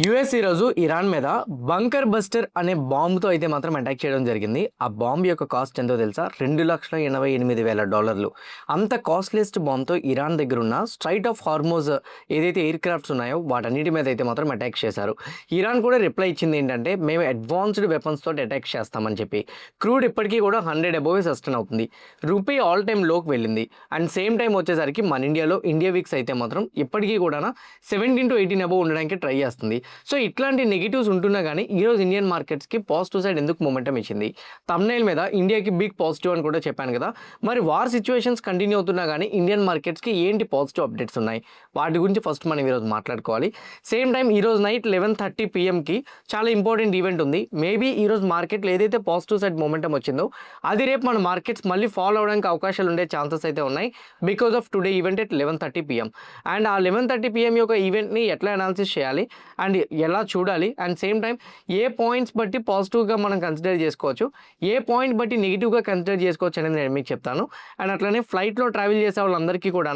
US ఈరోజు Iran మీద bunker buster అనే బాంబుతో అయితే మాత్రం అటాక్ చేయడం జరిగింది. ఆ బాంబు యొక్క కాస్ట్ ఎంతో తెలుసా? $2,88,000. అంత కాస్ట్లీయెస్ట్ బాంబుతో ఇరాన్ దగ్గర ఉన్న స్ట్రైట్ ఆఫ్ హార్మోజ్ ఏదైతే ఎయిర్ క్రాఫ్ట్స్ ఉన్నాయో వాటన్నిటి మీద అయితే మాత్రం అటాక్ చేశారు. ఇరాన్ కూడా రిప్లై ఇచ్చింది ఏంటంటే, మేము అడ్వాన్స్డ్ వెపన్స్ తోటి అటాక్ చేస్తామని చెప్పి. క్రూడ్ ఇప్పటికీ కూడా 100 అబోవ్ సస్టైన్ అవుతుంది. రూపీ ఆల్ టైమ్ లోకి వెళ్ళింది. అండ్ సేమ్ టైం వచ్చేసరికి మన ఇండియాలో ఇండియా వీక్స్ అయితే మాత్రం ఇప్పటికీ కూడా 17 to 18 అబోవ్ ఉండడానికి ట్రై చేస్తుంది. సో ఇట్లాంటి నెగిటివ్స్ ఉంటున్నా కానీ ఈరోజు ఇండియన్ మార్కెట్స్కి పాజిటివ్ సైడ్ ఎందుకు మొమెంటం ఇచ్చింది? థంబ్నెయిల్ మీద ఇండియాకి బిగ్ పాజిటివ్ అని కూడా చెప్పాను కదా. మరి వార్ సిచ్యువేషన్స్ కంటిన్యూ అవుతున్నా కానీ ఇండియన్ మార్కెట్స్కి ఏంటి పాజిటివ్ అప్డేట్స్ ఉన్నాయి, వాటి గురించి ఫస్ట్ మనం ఈరోజు మాట్లాడుకోవాలి. సేమ్ టైం ఈరోజు నైట్ 11:30 PMకి చాలా ఇంపార్టెంట్ ఈవెంట్ ఉంది. మేబీ ఈరోజు మార్కెట్లో ఏదైతే పాజిటివ్ సైడ్ మొమెంటం వచ్చిందో అది రేపు మన మార్కెట్స్ మళ్ళీ ఫాలో అవడానికి అవకాశాలు ఉండే ఛాన్సెస్ అయితే ఉన్నాయి because of today event at 11:30 PM. And ఆ 11:30 PM యొక్క ఈవెంట్ని ఎట్లా అనాలిసిస్ చేయాలి అండ్ ఎలా చూడాలి, and same time A points బట్టి పాజిటివ్గా మనం కన్సిడర్ చేసుకోవచ్చు, ఏ పాయింట్ బట్టి నెగిటివ్గా కన్సిడర్ చేసుకోవచ్చు అనేది నేను మీకు చెప్తాను. అండ్ అట్లనే ఫ్లైట్లో ట్రావెల్ చేసే వాళ్ళందరికీ కూడా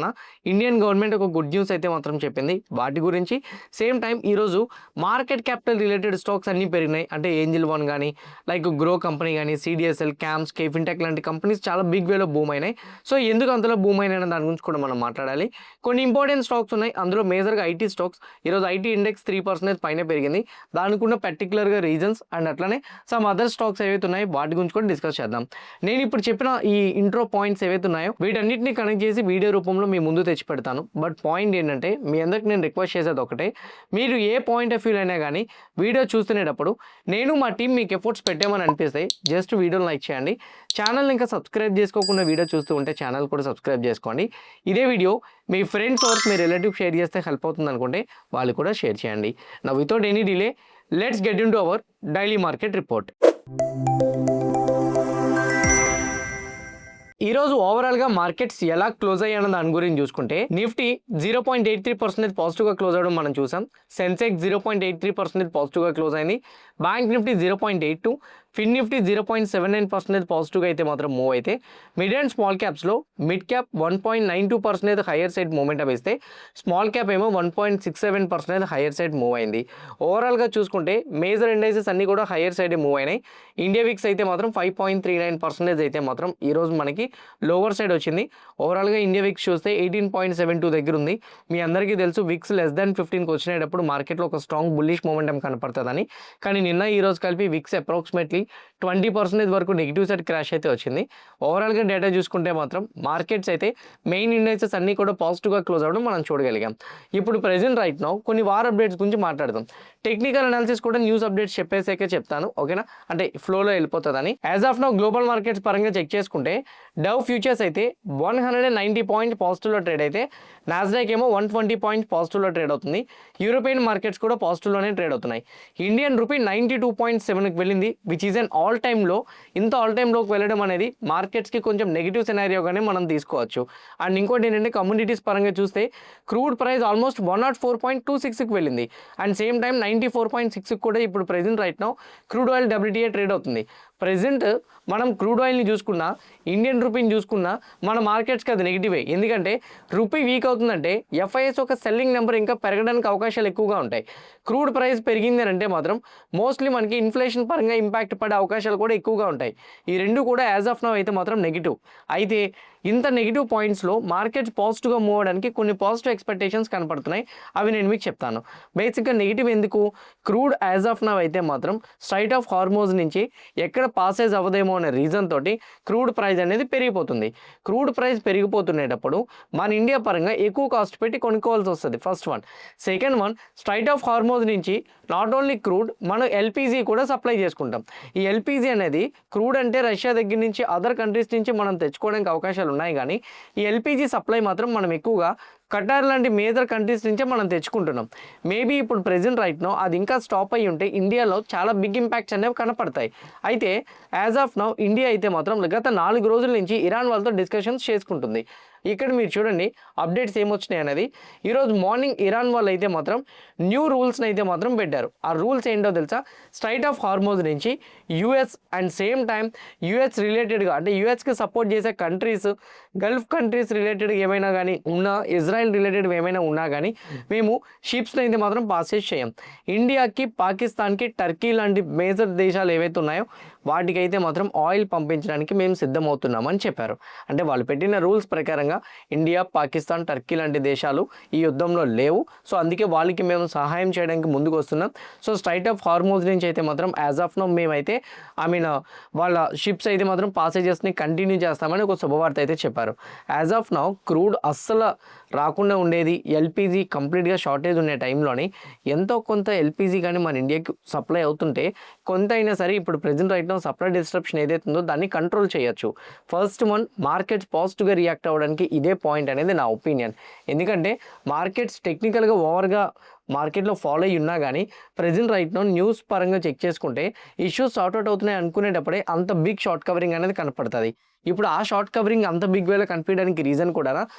ఇండియన్ గవర్నమెంట్ ఒక గుడ్ న్యూస్ అయితే మాత్రం చెప్పింది, వాటి గురించి. సేమ్ టైం ఈరోజు మార్కెట్ క్యాపిటల్ రిలేటెడ్ స్టాక్స్ అన్నీ పెరిగినాయి. అంటే ఏంజిల్ వన్ కానీ, లైక్ గ్రో కంపెనీ కానీ, CDSL, క్యామ్స్, ఫిన్టెక్ లాంటి కంపెనీస్ చాలా బిగ్ వేలో బూమ్ అయినాయి. సో ఎందుకు అంతలో బూమ్ అయినాయి దాని గురించి కూడా మనం మాట్లాడాలి. కొన్ని ఇంపార్టెంట్ స్టాక్స్ ఉన్నాయి, అందులో మేజర్గా IT స్టాక్స్. ఈరోజు IT ఇండెక్స్ 3% పైన పెరిగింది. దానికి ఉన్న పర్టికులర్గా రీజన్స్ అండ్ అట్లనే సమ్ అదర్ స్టాక్స్ ఏవైతే ఉన్నాయో వాటి గురించి కూడా డిస్కస్ చేద్దాం. నేను ఇప్పుడు చెప్పిన ఈ ఇంట్రో పాయింట్స్ ఏవైతే ఉన్నాయో వీటన్నిటిని కనెక్ట్ చేసి వీడియో రూపంలో మీ ముందు తెచ్చి పెడతాను. బట్ పాయింట్ ఏంటంటే, మీ అందరికి నేను రిక్వెస్ట్ చేసేది ఒకటే, మీరు ఏ పాయింట్ ఆఫ్ వ్యూ అయినా కానీ వీడియో చూస్తునేటప్పుడు నేను మా టీం మీకు ఎఫర్ట్స్ పెట్టామని అనిపిస్తే జస్ట్ వీడియోని లైక్ చేయండి. ఛానల్ని ఇంకా సబ్స్క్రైబ్ చేసుకోకుండా వీడియో చూస్తూ ఉంటే ఛానల్ కూడా సబ్స్క్రైబ్ చేసుకోండి. ఇదే వీడియో మీ ఫ్రెండ్స్ ఆర్ మీ రిలేటివ్ షేర్ చేస్తే హెల్ప్ అవుతుంది అనుకుంటే వాళ్ళు కూడా షేర్ చేయండి. నా without any delay let's get into our daily market report. ఈరోజు ఓవరాల్గా మార్కెట్స్ ఎలా క్లోజ్ అయ్యాయన్న దాని గురించి చూసుకుంటే, నిఫ్టీ 0.83% పాజిటివ్గా క్లోజ్ అవ్వడం మనం చూసాం. సెన్సెక్స్ 0.83% పాజిటివ్గా క్లోజ్ అయింది. బ్యాంక్ నిఫ్టీ 0.82, ఫిన్ నిఫ్టీ 0.79% పాజిటివ్గా అయితే మాత్రం మూవ్ అయితే, మిడ్ అండ్ స్మాల్ క్యాప్స్లో mid cap 1.92% higher side momentum ఇస్తే, స్మాల్ క్యాప్ ఏమో 1.67% హయ్యర్ సైడ్ మూవ్ అయింది. ఓవరాల్గా చూసుకుంటే మేజర్ ఇండైసెస్ అన్నీ కూడా హయ్యర్ సైడ్ మూవ్ అయినాయి. ఇండియా విక్స్ అయితే మాత్రం 5.39% అయితే మాత్రం ఈరోజు మనకి లోవర్ సైడ్ వచ్చింది. ఓవరాల్గా ఇండియా విక్స్ చూస్తే 18.72 దగ్గర ఉంది. మీ అందరికీ తెలుసు విక్స్ లెస్ దాన్ 15కి వచ్చినప్పుడు మార్కెట్లో ఒక స్ట్రాంగ్ బుల్లిష్ మూమెంటం కనపడుతుందని. కానీ నిన్న ఈరోజు కలిపి విక్స్ అప్రాక్సిమేట్లీ 20% వరకు నెగిటివ్ సైడ్ క్రాష్ అయితే వచ్చింది. ఓవరాల్గా డేటా చూసుకుంటే మాత్రం మార్కెట్స్ అయితే మెయిన్ ఇండెక్సెస్ అన్నీ కూడా పాజిటివ్గా క్లోజ్ అవ్వడం మనం చూడగలిగాం. ఇప్పుడు ప్రెజెంట్ రైట్ నౌ కొన్ని వార్ అప్డేట్స్ గురించి మాట్లాడదాం. టెక్నికల్ అనాలిసిస్ కూడా న్యూస్ అప్డేట్స్ చెప్పేసాకే చెప్తాను, ఓకేనా? అంటే ఫ్లోలో వెళ్ళిపోతుందని. As of now global markets పరంగా చెక్ చేసుకుంటే డవ్ ఫ్యూచర్స్ అయితే 190 పాయింట్ పాజిటివ్లో ట్రేడ్ అయితే, నాస్డాక్ ఏమో 120 పాయింట్ పాజిటివ్లో ట్రేడ్ అవుతుంది. యూరోపియన్ మార్కెట్స్ కూడా పాజిటివ్లోనే ట్రేడ్ అవుతున్నాయి. ఇండియన్ రూపీ 92.7కి వెళ్ళింది, which is an all time low. ఇంత ఆల్ టైమ్ లోకి వెళ్ళడం అనేది మార్కెట్స్కి కొంచెం నెగిటివ్ సినారియోగానే మనం తీసుకోవచ్చు. అండ్ ఇంకోటి ఏంటంటే, కమ్యూనిటీస్ పరంగా చూస్తే క్రూడ్ ప్రైస్ ఆల్మోస్ట్ 104.26కి వెళ్ళింది. అండ్ సేమ్ టైం 94.6కి కూడా ఇప్పుడు present right now crude oil WTI trade అవుతుంది. ప్రెజెంట్ మనం క్రూడ్ ఆయిల్ని చూసుకున్నా, ఇండియన్ రూపీని చూసుకున్నా మన మార్కెట్స్కి అది నెగిటివే. ఎందుకంటే రూపీ వీక్ అవుతుందంటే FIS ఒక సెల్లింగ్ నెంబర్ ఇంకా పెరగడానికి అవకాశాలు ఎక్కువగా ఉంటాయి. క్రూడ్ ప్రైస్ పెరిగింది అని అంటే మాత్రం మోస్ట్లీ మనకి ఇన్ఫ్లేషన్ పరంగా ఇంపాక్ట్ పడే అవకాశాలు కూడా ఎక్కువగా ఉంటాయి. ఈ రెండు కూడా యాజ్ ఆఫ్ నౌ అయితే మాత్రం నెగిటివ్. అయితే ఇంత నెగిటివ్ పాయింట్స్లో మార్కెట్స్ పాజిటివ్గా మూవ్ అవడానికి కొన్ని పాజిటివ్ ఎక్స్పెక్టేషన్స్ కనపడుతున్నాయి. అవి నేను మీకు చెప్తాను. బేసిక్గా నెగిటివ్ ఎందుకు? క్రూడ్ యాజ్ ఆఫ్ నౌ అయితే మాత్రం స్ట్రైట్ ఆఫ్ హార్మోజ్ నుంచి ఎక్కడ పాసేజ్ అవ్వదేమో అనే రీజన్ తోటి క్రూడ్ ప్రైస్ అనేది పెరిగిపోతుంది. క్రూడ్ ప్రైస్ పెరిగిపోతునేటప్పుడు మన ఇండియా పరంగా ఎక్కువ కాస్ట్ పెట్టి కొనుక్కోవాల్సి వస్తుంది, first one. Second one, straight of Hormuz నుంచి నాట్ ఓన్లీ క్రూడ్, మనం LPG కూడా సప్లై చేసుకుంటాం. ఈ LPG అనేది క్రూడ్ అంటే రష్యా దగ్గర నుంచి అదర్ కంట్రీస్ నుంచి మనం తెచ్చుకోవడానికి అవకాశాలు ఉన్నాయి. కానీ ఈ LPG సప్లై మాత్రం మనం ఎక్కువగా కటార్ లాంటి మేజర్ కంట్రీస్ నుంచే మనం తెచ్చుకుంటున్నాం. మేబీ ఇప్పుడు ప్రెజెంట్ రైట్ నో అది ఇంకా స్టాప్ అయ్యి ఉంటే ఇండియాలో చాలా బిగ్ ఇంపాక్ట్స్ అనేవి కనపడతాయి. అయితే యాజ్ ఆఫ్ నౌ ఇండియా అయితే మాత్రం గత 4 రోజుల నుంచి ఇరాన్ వాళ్ళతో డిస్కషన్స్ చేసుకుంటుంది. ఇక్కడ మీరు చూడండి అప్డేట్స్ ఏమొచ్చినాయి అనేది. ఈరోజు మార్నింగ్ ఇరాన్ వాళ్ళు అయితే మాత్రం న్యూ రూల్స్ని అయితే మాత్రం పెట్టారు. ఆ రూల్స్ ఏంటో తెలుసా? స్ట్రైట్ ఆఫ్ హార్మోజ్ నుంచి US and same time US రిలేటెడ్గా అంటే యుఎస్కి సపోర్ట్ చేసే కంట్రీస్, గల్ఫ్ కంట్రీస్ రిలేటెడ్ ఏమైనా కానీ ఉన్నా, ఇజ్రాయెల్ రిలేటెడ్ ఏమైనా ఉన్నా కానీ మేము షిప్స్ని అయితే మాత్రం పాసెస్ చేయం. ఇండియాకి, పాకిస్తాన్కి, టర్కీ లాంటి మేజర్ దేశాలు ఏవైతే ఉన్నాయో వాటికైతే మాత్రం ఆయిల్ పంపించడానికి మేము సిద్ధమవుతున్నామని చెప్పారు. అంటే వాళ్ళు పెట్టిన రూల్స్ ప్రకారంగా ఇండియా, పాకిస్తాన్, టర్కీ లాంటి దేశాలు ఈ యుద్ధంలో లేవు. సో అందుకే వాళ్ళకి మేము సహాయం చేయడానికి ముందుకు వస్తున్నాం. సో స్ట్రైట్ ఆఫ్ హార్మోజ్ నుంచి అయితే మాత్రం యాజ్ ఆఫ్ నో మేమైతే వాళ్ళ షిప్స్ అయితే మాత్రం పాసేజెస్ని కంటిన్యూ చేస్తామని ఒక శుభవార్త అయితే చెప్పారు. యాజ్ ఆఫ్ నౌ క్రూడ్ అస్సలు రాకుండా ఉండేది, ఎల్పిజి కంప్లీట్గా షార్టేజ్ ఉండే టైంలోని ఎంతో కొంత ఎల్పిజి కానీ మన ఇండియాకి సప్లై అవుతుంటే కొంత అయినా సరే ఇప్పుడు present right now supply disruption ఏదైతే ఉందో దాన్ని కంట్రోల్ చేయొచ్చు. ఫస్ట్ వన్, మార్కెట్స్ పాజిటివ్గా రియాక్ట్ అవ్వడానికి ఇదే పాయింట్ అనేది నా ఒపీనియన్. ఎందుకంటే మార్కెట్స్ టెక్నికల్గా ఓవర్గా మార్కెట్లో ఫాలో అయ్యి ఉన్నా కానీ ప్రజెంట్ రైట్ నో న్యూస్ పరంగా చెక్ చేసుకుంటే ఇష్యూస్ సార్ట్అవుట్ అవుతున్నాయి అనుకునేటప్పుడే అంత బిగ్ షార్ట్ కవరింగ్ అనేది కనపడుతుంది. ఇప్పుడు ఆ షార్ట్ కవరింగ్ అంత బిగ్ వేలో కనిపించడానికి రీజన్ కూడా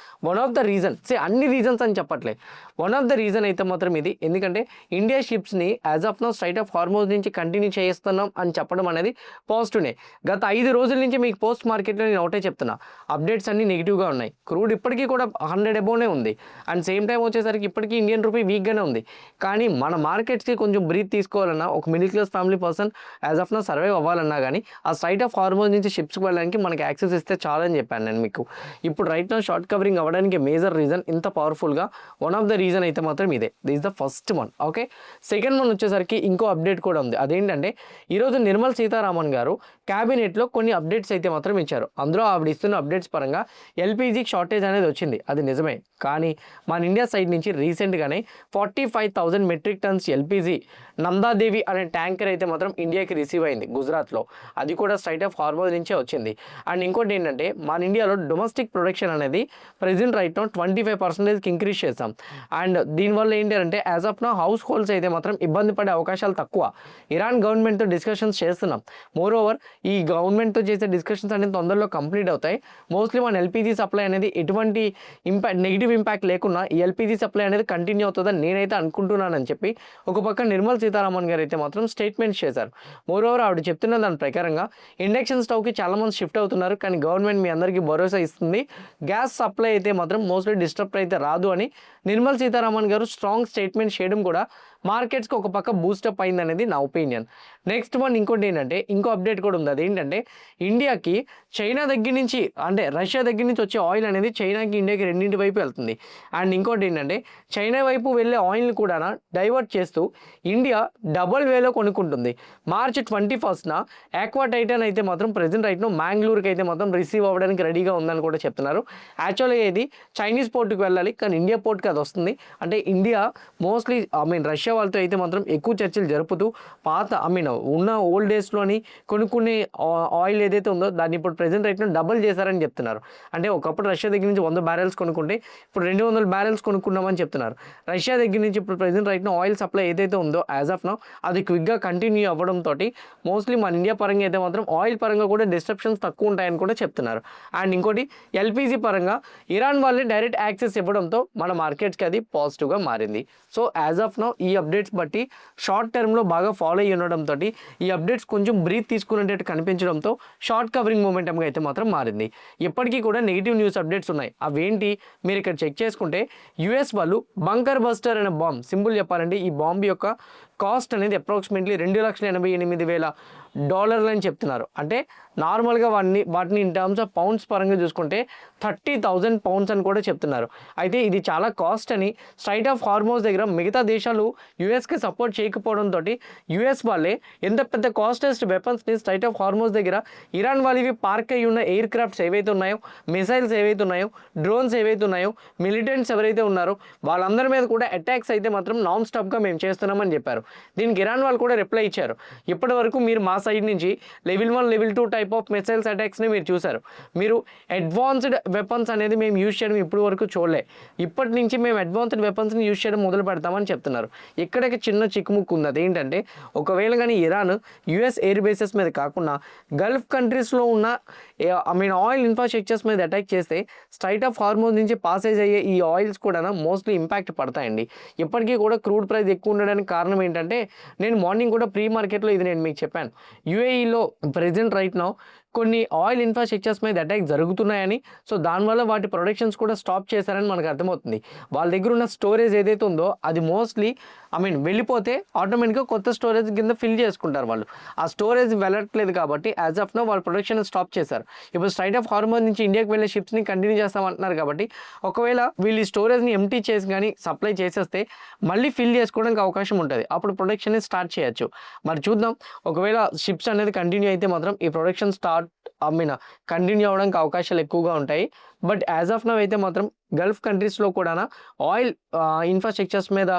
వన్ ఆఫ్ ద రీజన్, అన్ని రీజన్స్ అని చెప్పట్లే, వన్ ఆఫ్ ద రీజన్ అయితే మాత్రం ఇది. ఎందుకంటే ఇండియా షిప్స్ని as of no strait of Hormuz నుంచి కంటిన్యూ చేస్తున్నాం అని చెప్పడం అనేది పాజిటివ్నే. గత 5 రోజుల నుంచి మీకు పోస్ట్ మార్కెట్లో నేను ఒకటే చెప్తున్నా, అప్డేట్స్ అన్నీ నెగిటివ్గా ఉన్నాయి. క్రూడ్ ఇప్పటికీ కూడా 100 అబోవ్నే ఉంది. అండ్ సేమ్ టైం వచ్చేసరికి ఇప్పటికీ ఇండియన్ రూపీ వీక్గానే ఉంది. కానీ మన మార్కెట్స్కి కొంచెం బ్రీత్ తీసుకోవాలన్నా, ఒక middle class family person as of now survive అవ్వాలన్నా కానీ ఆ స్ట్రైట్ ఆఫ్ హార్మోజ్ నుంచి షిప్స్కి వెళ్ళడానికి మనకి యాక్సెస్ ఇస్తే చాలని చెప్పాను నేను మీకు. ఇప్పుడు రైట్ నో షార్ట్ కవరింగ్ అవ్వడానికి మేజర్ రీజన్ ఇంత పవర్ఫుల్గా వన్ ఆఫ్ ద రీజన్ అయితే మాత్రం ఇదే. This is the first one. Okay, second one వచ్చేసరికి ఇంకో అప్డేట్ కూడా ఉంది. అదేంటంటే ఈరోజు నిర్మలా సీతారామన్ గారు క్యాబినెట్లో కొన్ని అప్డేట్స్ అయితే మాత్రం ఇచ్చారు. అందులో ఆవిడ ఇస్తున్న అప్డేట్స్ పరంగా ఎల్పిజి షార్టేజ్ అనేది వచ్చింది, అది నిజమే. కానీ మన ఇండియా సైడ్ నుంచి రీసెంట్గానే 45,000 మెట్రిక్ టన్స్ ఎల్పిజి నందాదేవి అనే ట్యాంకర్ అయితే మాత్రం ఇండియాకి రిసీవ్ అయింది గుజరాత్లో. అది కూడా స్ట్రైట్ ఆఫ్ హార్మోజ్ నుంచే వచ్చింది. అండ్ ఇంకోటి ఏంటంటే మన ఇండియాలో డొమెస్టిక్ ప్రొడక్షన్ అనేది ప్రెజెంట్ రైట్ నో 25% ఇంక్రీజ్ చేస్తాం. అండ్ దీనివల్ల ఏంటంటే as of now households అయితే మాత్రం ఇబ్బంది పడే అవకాశాలు తక్కువ. ఇరాన్ గవర్నమెంట్తో డిస్కషన్స్ చేస్తున్నాం. మోర్ ఓవర్ ఈ గవర్నమెంట్తో చేసే డిస్కషన్స్ అనేది తొందరలో కంప్లీట్ అవుతాయి. మోస్ట్లీ మన ఎల్పిజి సప్లై అనేది ఎటువంటి నెగిటివ్ ఇంపాక్ట్ లేకుండా ఈ ఎల్పిజి సప్లై అనేది కంటిన్యూ అవుతుందని నేనైతే అనుకుంటున్నానని చెప్పి ఒక పక్క నిర్మలా సీతారామన్ గారు అయితే మాత్రం స్టేట్మెంట్స్ చేశారు. మోర్ ఓవర్ ఆవిడ చెప్తున్న దాని ప్రకారంగా ఇండక్షన్ స్టవ్కి చాలామంది షిఫ్ట్ అవుతున్నారు, కానీ గవర్నమెంట్ మీ అందరికీ భరోసా ఇస్తుంది, గ్యాస్ సప్లై అయితే మాత్రం మోస్ట్లీ డిస్టర్బ్ అయితే రాదు అని నిర్మలా సీతారామన్ గారు స్ట్రాంగ్ స్టేట్మెంట్ చేయడం కూడా మార్కెట్స్కి ఒక పక్క బూస్టప్ అయింది అనేది నా ఒపీనియన్. నెక్స్ట్ వన్ ఇంకోటి ఏంటంటే ఇంకో అప్డేట్ కూడా ఉంది. అదేంటంటే ఇండియాకి చైనా దగ్గర నుంచి అంటే రష్యా దగ్గర నుంచి వచ్చే ఆయిల్ అనేది చైనాకి, ఇండియాకి రెండింటి వైపు వెళ్తుంది. అండ్ ఇంకోటి ఏంటంటే చైనా వైపు వెళ్ళే ఆయిల్ని కూడా డైవర్ట్ చేస్తూ ఇండియా డబుల్ వేలో కొనుక్కుంటుంది. మార్చ్ 21న ఆక్వా టైటన్ అయితే మాత్రం ప్రెజెంట్ రైట్ నో మ్యాంగ్లూర్కి అయితే మాత్రం రిసీవ్ అవ్వడానికి రెడీగా ఉందని కూడా చెప్తున్నారు. యాక్చువల్గా ఇది చైనీస్ పోర్ట్కి వెళ్ళాలి, కానీ ఇండియా పోర్ట్కి అది వస్తుంది. అంటే ఇండియా మోస్ట్లీ రష్యా వాళ్ళతో అయితే మాత్రం ఎక్కువ చర్చలు జరుపుతూ ఉన్న ఓల్డ్ డేస్లోని కొనుక్కునే ఆయిల్ ఏదైతే ఉందో దాన్ని ఇప్పుడు ప్రెజెంట్ రైట్ను డబుల్ చేశారని చెప్తున్నారు. అంటే ఒకప్పుడు రష్యా దగ్గర నుంచి 100 బ్యారెల్స్ కొనుక్కుంటే ఇప్పుడు 200 బ్యారెల్స్ కొనుక్కున్నామని చెప్తున్నారు. రష్యా దగ్గర నుంచి ఇప్పుడు ప్రెజెంట్ రైట్ను ఆయిల్ సప్లై ఏదైతే ఉందో యాజ్ ఆఫ్ నౌ అది క్విక్గా కంటిన్యూ అవ్వడంతో మోస్ట్లీ మన ఇండియా పరంగా అయితే మాత్రం ఆయిల్ పరంగా కూడా డిస్ట్రప్షన్స్ తక్కువ ఉంటాయని కూడా చెప్తున్నారు. అండ్ ఇంకోటి ఎల్పిజి పరంగా ఇరాన్ వాళ్ళే డైరెక్ట్ యాక్సెస్ ఇవ్వడంతో మన మార్కెట్స్కి అది పాజిటివ్గా మారింది. సో యాజ్ ఆఫ్ నౌ ఈ అప్డేట్స్ బట్టి షార్ట్ టర్మ్లో బాగా ఫాలో అయ్యి ఉండడంతో ఈ అప్డేట్స్ కొంచెం బ్రీత్ తీసుకునేటట్టు కనిపించడంతో షార్ట్ కవరింగ్ మూమెంటంగా అయితే మాత్రం మారింది. ఇప్పటికీ కూడా నెగిటివ్ న్యూస్ అప్డేట్స్ ఉన్నాయి. అవేంటి మీరు ఇక్కడ చెక్ చేసుకుంటే యుఎస్ వాళ్ళు బంకర్ బస్టర్ అనే బాంబ్ సింబల్ చెప్పాలంటే ఈ బాంబ్ యొక్క కాస్ట్ అనేది అప్రాక్సిమేట్లీ $2,88,000 అని చెప్తున్నారు. అంటే నార్మల్గా వాటిని ఇన్ టర్మ్స్ ఆఫ్ పౌండ్స్ పరంగా చూసుకుంటే 30,000 పౌండ్స్ అని కూడా చెప్తున్నారు. అయితే ఇది చాలా కాస్ట్ అని స్ట్రైట్ ఆఫ్ హార్మోజ్ దగ్గర మిగతా దేశాలు యుఎస్కి సపోర్ట్ చేయకపోవడంతో యుఎస్ వాళ్ళే ఎంత పెద్ద కాస్టెస్ట్ వెపన్స్ని స్ట్రైట్ ఆఫ్ హార్మోజ్ దగ్గర ఇరాన్ వాళ్ళవి పార్క్ అయ్యి ఉన్న ఎయిర్ క్రాఫ్ట్స్ ఏవైతే ఉన్నాయో, మిసైల్స్ ఏవైతే ఉన్నాయో, డ్రోన్స్ ఏవైతే ఉన్నాయో, మిలిటెంట్స్ ఎవరైతే ఉన్నారో వాళ్ళందరి మీద కూడా అటాక్స్ అయితే మాత్రం నాన్ స్టాప్గా మేము చేస్తున్నామని చెప్పారు. దీనికి ఇరాన్ వాళ్ళు కూడా రిప్లై ఇచ్చారు. ఇప్పటి వరకు మీరు మా సైడ్ నుంచి level 1 level 2 type of missiles అటాక్స్ని మీరు చూశారు. మీరు అడ్వాన్స్డ్ వెపన్స్ అనేది మేము యూజ్ చేయడం ఇప్పటి వరకు చూడలే. ఇప్పటి నుంచి మేము అడ్వాన్స్డ్ వెపన్స్ని యూజ్ చేయడం మొదలు పెడతామని చెప్తున్నారు. ఇక్కడికి చిన్న చిక్కుముక్కు ఉంది. అదేంటంటే ఒకవేళ కానీ ఇరాన్ యుఎస్ ఎయిర్ బేసెస్ మీద కాకుండా గల్ఫ్ కంట్రీస్లో ఉన్న ఆయిల్ ఇన్ఫ్రాస్ట్రక్చర్స్ మీద అటాక్ చేస్తే స్ట్రైట్ ఆఫ్ హార్మోన్స్ నుంచి పాసేజ్ అయ్యే ఈ ఆయిల్స్ కూడా మోస్ట్లీ ఇంపాక్ట్ పడతాయండి. ఇప్పటికీ కూడా క్రూడ్ ప్రైస్ ఎక్కువ ఉండడానికి కారణం ఏంటంటే నేను మార్నింగ్ కూడా ప్రీ మార్కెట్లో ఇది నేను మీకు చెప్పాను. యూఏఈలో ప్రెజెంట్ రైట్ నౌ కొన్ని ఆయిల్ ఇన్ఫ్రాస్ట్రక్చర్స్ మీద అటాక్ జరుగుతున్నాయని, సో దానివల్ల వాటి ప్రొడక్షన్స్ కూడా స్టాప్ చేశారని మనకు అర్థమవుతుంది. వాళ్ళ దగ్గర ఉన్న స్టోరేజ్ ఏదైతే ఉందో అది మోస్ట్లీ వెళ్ళిపోతే ఆటోమేటిక్గా కొత్త స్టోరేజ్ కింద ఫిల్ చేసుకుంటారు వాళ్ళు. ఆ స్టోరేజ్ వెళ్ళట్లేదు కాబట్టి యాజ్ ఆఫ్ నో వాళ్ళ ప్రొడక్షన్ స్టాప్ చేశారు. ఇప్పుడు స్ట్రైట్ ఆఫ్ హార్మోన్ నుంచి ఇండియాకి వెళ్ళే షిప్స్ని కంటిన్యూ చేస్తామంటున్నారు కాబట్టి ఒకవేళ వీళ్ళు ఈ స్టోరేజ్ని ఎంటీ చేసి కానీ సప్లై చేసేస్తే మళ్ళీ ఫిల్ చేసుకోవడానికి అవకాశం ఉంటుంది. అప్పుడు ప్రొడక్షన్ స్టార్ట్ చేయొచ్చు. మరి చూద్దాం, ఒకవేళ షిప్స్ అనేది కంటిన్యూ అయితే మాత్రం ఈ ప్రొడక్షన్ కంటిన్యూ అవ్వడానికి అవకాశాలు ఎక్కువగా ఉంటాయి. బట్ యాజ్ ఆఫ్ నౌ అయితే మాత్రం గల్ఫ్ కంట్రీస్లో కూడా ఆయిల్ ఇన్ఫ్రాస్ట్రక్చర్స్ మీద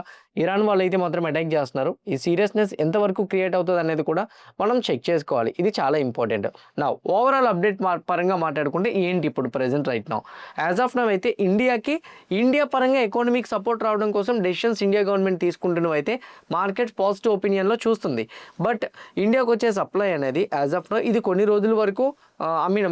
ఇరాన్ వాళ్ళు అయితే మాత్రం అటాక్ చేస్తున్నారు. ఈ సీరియస్నెస్ ఎంతవరకు క్రియేట్ అవుతుంది అనేది కూడా మనం చెక్ చేసుకోవాలి. ఇది చాలా ఇంపార్టెంట్. నా ఓవరాల్ అప్డేట్ పరంగా మాట్లాడుకుంటే ఏంటి ఇప్పుడు present right now as of now అయితే ఇండియా పరంగా ఎకానమిక్ సపోర్ట్ రావడం కోసం డెసిషన్స్ ఇండియా గవర్నమెంట్ తీసుకుంటున్నవి అయితే మార్కెట్ పాజిటివ్ ఒపీనియన్లో చూస్తుంది. బట్ ఇండియాకు వచ్చే సప్లై అనేది యాజ్ ఆఫ్ నౌ ఇది కొన్ని రోజుల వరకు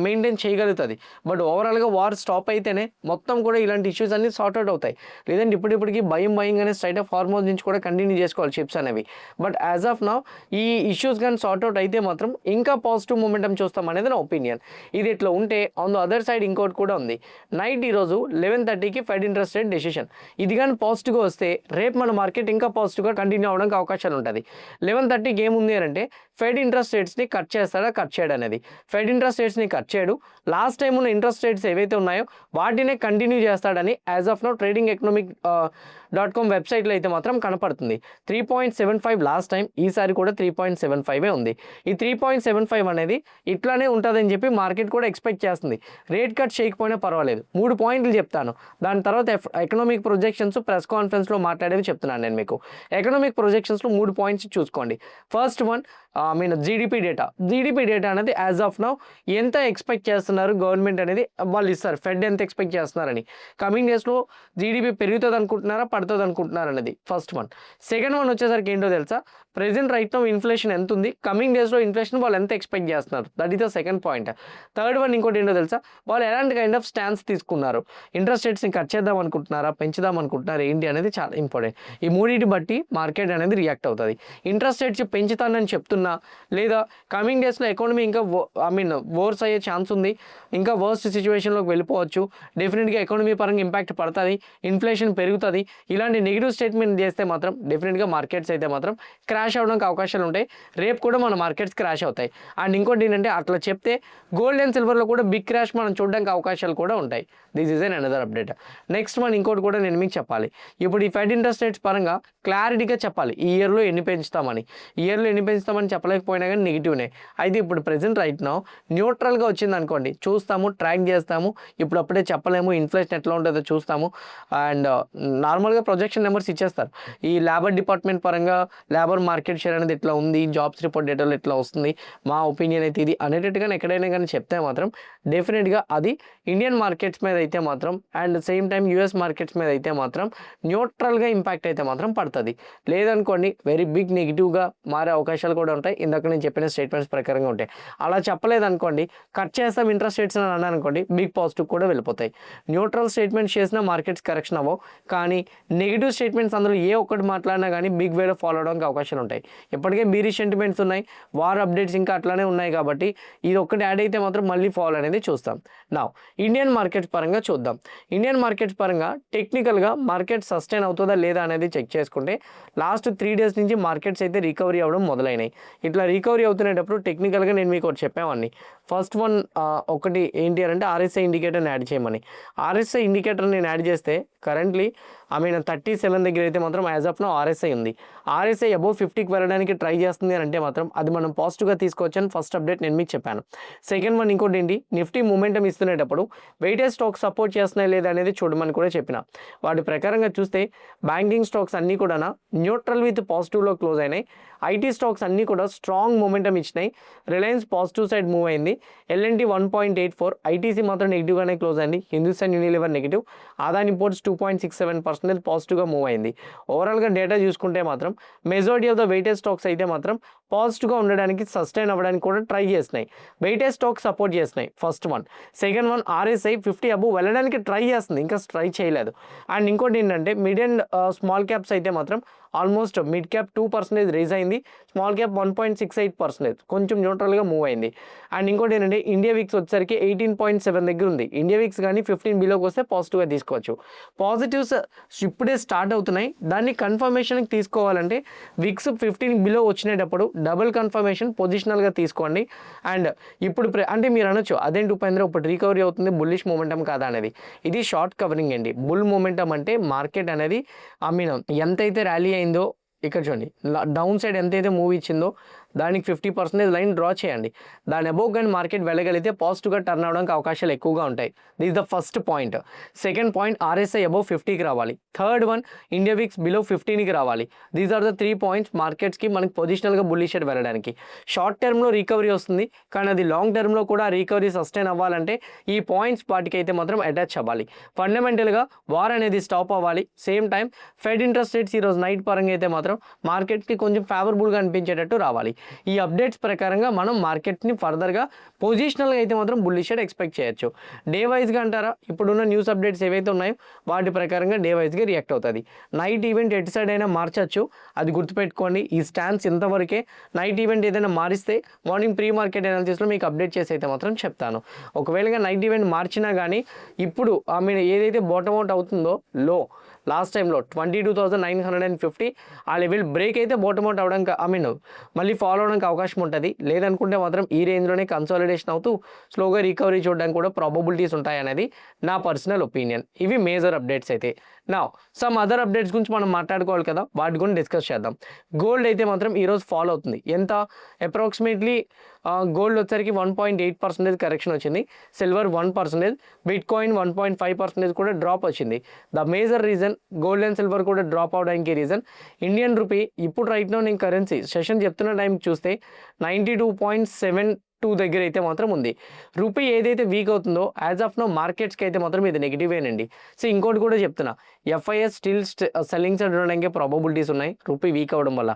మెయింటైన్ చేయగలుగుతుంది. బట్ ఓవరాల్గా వార్ స్టాప్ అయితేనే మొత్తం కూడా ఇలాంటి ఇష్యూస్ అన్ని సార్ట్అవుట్ అవుతాయి. లేదంటే ఇప్పటికి భయంగానే స్ట్రైట్ ఆఫ్ హార్మోన్స్ నుంచి కూడా కంటిన్యూ చేసుకోవాలి షిప్స్ అనేవి. బట్ యాజ్ ఆఫ్ నౌ ఈ ఇష్యూస్ కానీ సార్ట్అవుట్ అయితే మాత్రం ఇంకా పాజిటివ్ మూమెంటం చూస్తాం అనేది నా ఒపీనియన్. ఇది ఇట్లా ఉంటే ఆన్ ద అదర్ సైడ్ ఇంకోటి కూడా ఉంది. నైట్ ఈరోజు 11:30కి ఫెడ్ ఇంట్రెస్ట్ రేట్ డెసిషన్. ఇది కానీ పాజిటివ్గా వస్తే రేపు మన మార్కెట్ ఇంకా పాజిటివ్గా కంటిన్యూ అవ్వడానికి అవకాశాలు ఉంటుంది. 11:30కి ఏముంది అంటే ఫెడ్ ఇంట్రెస్ట్ రేట్స్ని కట్ చేస్తాడా కట్ చేయడం అనేది. ఫెడ్ ఇంట్రెస్ట్ రేట్స్ని కట్ చేయడు. లాస్ట్ టైం ఉన్న ఇంట్రెస్ట్ రేట్స్ ఏవైతే ఉన్నాయో వాటినే కంటిన్యూ చేస్తాడని as of now trading economic .com వెబ్సైట్లో అయితే మాత్రం కనపడుతుంది. 3.75 లాస్ట్ టైం, ఈసారి కూడా 3.75 ఉంది. ఈ 3.75 అనేది ఇట్లానే ఉంటుందని చెప్పి మార్కెట్ కూడా ఎక్స్పెక్ట్ చేస్తుంది. రేట్ కట్ చేయకపోయినా పర్వాలేదు. 3 పాయింట్లు చెప్తాను, దాని తర్వాత ఎకనామిక్ ప్రొజెక్షన్స్ ప్రెస్ కాన్ఫరెన్స్లో మాట్లాడేవి చెప్తున్నాను నేను మీకు. ఎకనామిక్ ప్రొజెక్షన్స్లో 3 పాయింట్స్ చూసుకోండి. ఫస్ట్ వన్ జీడిపి డేటా అనేది యాజ్ ఆఫ్ నౌ ఎంత ఎక్స్పెక్ట్ చేస్తున్నారు గవర్నమెంట్ అనేది వాళ్ళు ఇస్తారు. ఫెడ్ ఎంత ఎక్స్పెక్ట్ చేస్తున్నారని, కమింగ్ డేస్లో జీడిపి పెరుగుతుంది అనుకుంటున్నారా పడుతుంది అనుకుంటున్నారు అనేది ఫస్ట్ వన్. సెకండ్ వన్ వచ్చేసరికి ఏంటో తెలుసా, ప్రెజెంట్ రైట్ నౌ ఇన్ఫ్లేషన్ ఎంత ఉంది, కమింగ్ డేస్లో ఇన్ఫ్లేషన్ వాళ్ళు ఎంత ఎక్స్పెక్ట్ చేస్తున్నారు, that is the second point. Third one ఇంకోటి ఏంటో తెలుసా, వాళ్ళు ఎలాంటి కైండ్ ఆఫ్ స్టాన్స్ తీసుకున్నారు, ఇంట్రెస్ట్ రేట్స్ని కట్ చేద్దాం అనుకుంటున్నారా పెంచుదాం అనుకుంటున్నారా ఏంటి అనేది చాలా ఇంపార్టెంట్. ఈ మూడింటి బట్టి మార్కెట్ అనేది రియాక్ట్ అవుతుంది. ఇంట్రెస్ట్ రేట్స్ పెంచుతానని చెప్తున్నా లేదా కమింగ్ డేస్లో ఎకానమీ ఇంకా వర్స్ అయ్యే ఛాన్స్ ఉంది, ఇంకా వర్స్ట్ సిచ్యువేషన్లోకి వెళ్ళిపోవచ్చు, డెఫినెట్గా ఎకానమీ పరంగా ఇంపాక్ట్ పడుతుంది, ఇన్ఫ్లేషన్ పెరుగుతుంది, ఇలాంటి నెగిటివ్ స్టేట్మెంట్ చేస్తే మాత్రం డెఫినెట్గా మార్కెట్స్ అయితే మాత్రం క్రాష్ అవ్వడానికి అవకాశాలు ఉంటాయి. రేపు కూడా మన మార్కెట్స్ క్రాష్ అవుతాయి. అండ్ ఇంకోటి ఏంటంటే అట్లా చెప్తే గోల్డ్ అండ్ సిల్వర్లో కూడా బిగ్ క్రాష్ మనం చూడడానికి అవకాశాలు కూడా ఉంటాయి. This is an another update. Next one ఇంకోటి కూడా నేను మీకు చెప్పాలి. ఇప్పుడు ఈ ఫెడ్ ఇంట్రెస్ట్ రేట్స్ పరంగా క్లారిటీగా చెప్పాలి, ఈ ఇయర్లో ఎన్ని పెంచుతామని. చెప్పలేకపోయినా కానీ నెగిటివ్నే. అయితే ఇప్పుడు ప్రెజెంట్ రైట్ నౌ న్యూట్రల్గా వచ్చింది అనుకోండి, చూస్తాము, ట్రాక్ చేస్తాము. ఇప్పుడు అప్పుడే చెప్పలేము ఇన్ఫ్లేషన్ ఎట్లా ఉంటుందో చూస్తాము. అండ్ నార్మల్గా ప్రొజెక్షన్ నెంబర్స్ ఇచ్చేస్తారు. ఈ లేబర్ డిపార్ట్మెంట్ పరంగా లేబర్ మార్కెట్ షేర్ అనేది ఎట్లా ఉంది, జాబ్స్ రిపోర్ట్ డేటాలో ఎట్లా వస్తుంది, మా ఒపీనియన్ అయితే ఇది అనేటట్టుగా ఎక్కడైనా కానీ చెప్తే మాత్రం డెఫినెట్గా అది ఇండియన్ మార్కెట్స్ మీద అయితే మాత్రం and same time US markets మీద అయితే మాత్రం న్యూట్రల్గా ఇంపాక్ట్ అయితే మాత్రం పడుతుంది. లేదనుకోండి వెరీ బిగ్ నెగిటివ్గా మారే అవకాశాలు కూడా ఉంటాయి. ఇందాక నేను చెప్పిన స్టేట్మెంట్స్ ప్రకారంగా ఉంటాయి. అలా చెప్పలేదనుకోండి, కట్ చేస్తాం ఇంట్రెస్ట్ రేట్స్ అని అన్నాను అనుకోండి, బిగ్ పాజిటివ్ కూడా వెళ్ళిపోతాయి. న్యూట్రల్ స్టేట్మెంట్స్ చేసినా మార్కెట్స్ కరెక్షన్ అవ్వవు, కానీ నెగిటివ్ స్టేట్మెంట్స్ అందులో ఏ ఒక్కటి మాట్లాడినా కానీ బిగ్ వేలో ఫాలో అవడానికి అవకాశాలు ఉంటాయి. ఇప్పటికే బీరీ సెంటిమెంట్స్ ఉన్నాయి, వార్ అప్డేట్స్ ఇంకా అట్లానే ఉన్నాయి కాబట్టి ఇది ఒక్కటి యాడ్ అయితే మాత్రం మళ్ళీ ఫాలో అనేది చూస్తాం. నా ఇండియన్ మార్కెట్స్ పరంగా చూద్దాం. ఇండియన్ మార్కెట్స్ పరంగా టెక్నికల్గా మార్కెట్ సస్టైన్ అవుతుందా లేదా అనేది చెక్ చేసుకుంటే లాస్ట్ 3 days నుంచి మార్కెట్స్ అయితే రికవరీ అవ్వడం మొదలైనాయి. ఇట్లా రికవరీ అవుతున్నప్పుడు టెక్నికల్గా నేను మీకు ఒకటి చెప్పేవాడిని. ఫస్ట్ వన్ ఒకటి ఏంటి అంటే ఆర్ఎస్ఐ ఇండికేటర్ని యాడ్ చేయమని. ఆర్ఎస్ఐ ఇండికేటర్ నేను యాడ్ చేస్తే కరెంట్లీ 37 దగ్గర అయితే మాత్రం యాజ్ ఆఫ్ నో ఆర్ఎస్ఐ ఉంది. ఆర్ఎస్ఐ అబోవ్ 50కి వెళ్ళడానికి ట్రై చేస్తుంది అని అంటే మాత్రం అది మనం పాజిటివ్గా తీసుకోవచ్చని ఫస్ట్ అప్డేట్ నేను మీకు చెప్పాను. సెకండ్ వన్ ఇంకోటి ఏంటి, నిఫ్టీ మూమెంటం ఇస్తునేటప్పుడు వెయిటేజ్ స్టాక్స్ సపోర్ట్ చేస్తున్నాయి లేదా అనేది చూడమని కూడా చెప్పిన. వాటి ప్రకారంగా చూస్తే బ్యాంకింగ్ స్టాక్స్ అన్నీ కూడా న్యూట్రల్ విత్ పాజిటివ్లో క్లోజ్ అయినాయి. ఐటీ స్టాక్స్ అన్నీ కూడా స్ట్రాంగ్ మూమెంటం ఇచ్చినాయి. రిలయన్స్ పాజిటివ్ సైడ్ మూవ్ అయింది. ఎల్ఎన్టీ 1.84, ఐటీసీ మాత్రం నెగిటివ్గానే క్లోజ్ అయింది. Hindustan Unilever negative, Adani ports 2.67% పాజిటివ్గా మూవ్ అయింది. ఓవరాల్గా డేటా చూసుకుంటే మాత్రం majority of the weightage stocks అయితే మాత్రం పాజిటివ్గా ఉండడానికి సస్టైన్ అవ్వడానికి కూడా ట్రై చేస్తున్నాయి. వెయిటేజ్ స్టాక్స్ సపోర్ట్ చేస్తున్నాయి first one. Second one RSI 50 above వెళ్ళడానికి ట్రై చేస్తుంది, ఇంకా ట్రై చేయలేదు. అండ్ ఇంకోటి ఏంటంటే మిడ్ అండ్ స్మాల్ క్యాప్స్ అయితే మాత్రం ఆల్మోస్ట్ మిడ్ క్యాప్ 2% రేజ్ అయింది, స్మాల్ క్యాప్ 1.68% కొంచెం న్యూట్రల్గా మూవ్ అయింది. అండ్ ఇంకోటి ఏంటంటే ఇండియా విక్స్ వచ్చేసరికి 18.7 దగ్గర ఉంది. ఇండియా విక్స్ కానీ 15 బిలోకి వస్తే పాజిటివ్గా తీసుకోవచ్చు. పాజిటివ్స్ ఇప్పుడే స్టార్ట్ అవుతున్నాయి, దాన్ని కన్ఫర్మేషన్కి తీసుకోవాలంటే విక్స్ 15 బిలో వచ్చినప్పుడు డబుల్ కన్ఫర్మేషన్ పొజిషనల్గా తీసుకోండి. అండ్ ఇప్పుడు అంటే మీరు అనొచ్చు అదేంటి ఉపేంద్ర ఇప్పుడు రికవరీ అవుతుంది, బుల్లిష్ మూమెంటం కాదా అనేది. ఇది షార్ట్ కవరింగ్ అండి. బుల్ మూమెంటం అంటే మార్కెట్ అనేది ఎంతైతే ర్యాలీ అయిందో ఇక్కడ చూడండి, డౌన్ సైడ్ ఎంతైతే మూవ్ ఇచ్చిందో దానికి 50% లైన్ డ్రా చేయండి. దాని అబోవ్ కానీ మార్కెట్ వెళ్ళగలిగితే పాజిటివ్గా టర్న్ అవడానికి అవకాశాలు ఎక్కువగా ఉంటాయి. This the first point. Second point RSI above 50కి రావాలి. Third one India VIX below 15కి రావాలి. దీస్ ఆర్ ద 3 పాయింట్స్ మార్కెట్స్కి మనకి పొజిషనల్గా బుల్లిష్ సైడ్ వెళ్ళడానికి. షార్ట్ టర్మ్లో రికవరీ వస్తుంది, కానీ అది లాంగ్ టర్మ్లో కూడా రికవరీ సస్టైన్ అవ్వాలంటే ఈ పాయింట్స్ వాటికైతే మాత్రం అటాచ్ అవ్వాలి. ఫండమెంటల్గా వార్ అనేది స్టాప్ అవ్వాలి. Same time fed interest rates ఈరోజు నైట్ పరంగా అయితే మాత్రం మార్కెట్కి కొంచెం ఫేవరబుల్గా అనిపించేటట్టు రావాలి. ఈ అప్డేట్స్ ప్రకారంగా మనం మార్కెట్ని ఫర్దర్గా పొజిషనల్గా అయితే మాత్రం బుల్లిష్ సైడ్ ఎక్స్పెక్ట్ చేయొచ్చు. డే వైజ్గా అంటారా, ఇప్పుడున్న న్యూస్ అప్డేట్స్ ఏవైతే ఉన్నాయో వాటి ప్రకారంగా డే వైజ్గా రియాక్ట్ అవుతుంది. నైట్ ఈవెంట్ ఎటు సైడ్ అయినా మార్చచ్చు, అది గుర్తుపెట్టుకోండి. ఈ స్టాన్స్ ఇంతవరకే. నైట్ ఈవెంట్ ఏదైనా మారిస్తే మార్నింగ్ ప్రీ మార్కెట్ అనాలిసిస్లో మీకు అప్డేట్ చేసి అయితే మాత్రం చెప్తాను. ఒకవేళగా నైట్ ఈవెంట్ మార్చినా కానీ ఇప్పుడు ఏదైతే బాటమ్ అవుట్ అవుతుందో లో లాస్ట్ టైంలో 22,950 ఆ లెవెల్ బ్రేక్ అయితే బాటమ్ అవుట్ అవడానికి మళ్ళీ ఫాలో అవడానికి అవకాశం ఉంటుంది. లేదనుకుంటే మాత్రం ఈ రేంజ్లోనే కన్సాలిడేషన్ అవుతూ స్లోగా రికవరీ చూడడానికి కూడా ప్రాబబిలిటీస్ ఉంటాయి అనేది నా పర్సనల్ ఒపీనియన్. ఇవి మేజర్ అప్డేట్స్ అయితే. నా సమ్ అదర్ అప్డేట్స్ గురించి మనం మాట్లాడుకోవాలి కదా, వాటి గురించి డిస్కస్ చేద్దాం. గోల్డ్ అయితే మాత్రం ఈరోజు ఫాలో అవుతుంది. ఎంత అప్రాక్సిమేట్లీ గోల్డ్ వచ్చరికి 1.8% కరెక్షన్ వచ్చింది. సిల్వర్ 1%, బిట్ కాయిన్ 1.5% కూడా డ్రాప్ వచ్చింది. The major reason gold and silver కూడా డ్రాప్ అవడానికి రీజన్ ఇండియన్ రూపీ. ఇప్పుడు రైట్ నో నేను కరెన్సీ సెషన్ చెప్తున్న టైం చూస్తే 92.72 దగ్గర అయితే మాత్రం ఉంది. రూపీ ఏదైతే వీక్ అవుతుందో యాజ్ ఆఫ్ నో మార్కెట్స్కి అయితే మాత్రం ఇది నెగిటివేనండి. సో ఇంకోటి కూడా చెప్తున్నా, ఎఫ్ఐఎస్ స్టిల్ సెల్లింగ్ సైడ్ ఉండడానికి ప్రాబబిలిటీస్ ఉన్నాయి. రూపీ వీక్ అవ్వడం వల్ల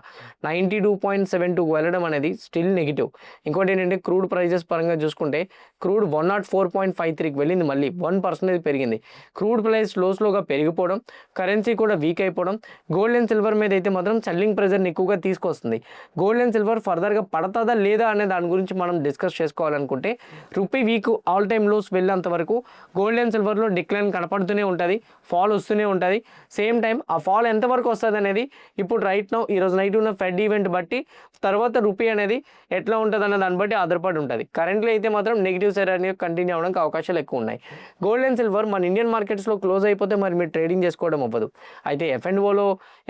92.72 వెళ్ళడం అనేది స్టిల్ నెగిటివ్. ఇంకోటి ఏంటంటే క్రూడ్ ప్రైజెస్ పరంగా చూసుకుంటే క్రూడ్ 104.53కి వెళ్ళింది, మళ్ళీ 1% పెరిగింది. క్రూడ్ ప్రైస్ స్లోగా పెరిగిపోవడం, కరెన్సీ కూడా వీక్ అయిపోవడం గోల్డ్ అండ్ సిల్వర్ మీద అయితే మాత్రం సెల్లింగ్ ప్రెజర్ని ఎక్కువగా తీసుకొస్తుంది. గోల్డ్ అండ్ సిల్వర్ ఫర్దర్గా పడతాదా లేదా అనే దాని గురించి మనం డిస్కస్ చేసుకోవాలనుకుంటే rupee weak all time lows వెళ్ళేంత వరకు గోల్డ్ అండ్ సిల్వర్లో డిక్లైన్ కనపడుతూనే ఉంటుంది, ఫాల్ వస్తూనే ఉంటుంది. సేమ్ టైం ఆ ఫాల్ ఎంతవరకు వస్తుంది అనేది ఇప్పుడు రైట్ నో ఈరోజు నైట్ ఉన్న ఫెడ్ ఈవెంట్ బట్టి తర్వాత రూపీ అనేది ఎట్లా ఉంటుంది అన్న దాన్ని బట్టి ఆధారపడి ఉంటుంది. కరెంట్లీ అయితే మాత్రం నెగిటివ్ సైడ్ అనేది కంటిన్యూ అవ్వడానికి అవకాశాలు ఎక్కువ ఉన్నాయి. గోల్డ్ అండ్ సిల్వర్ మన ఇండియన్ మార్కెట్స్లో క్లోజ్ అయిపోతే మరి మీరు ట్రేడింగ్ చేసుకోవడం అవ్వదు. అయితే F&Oలో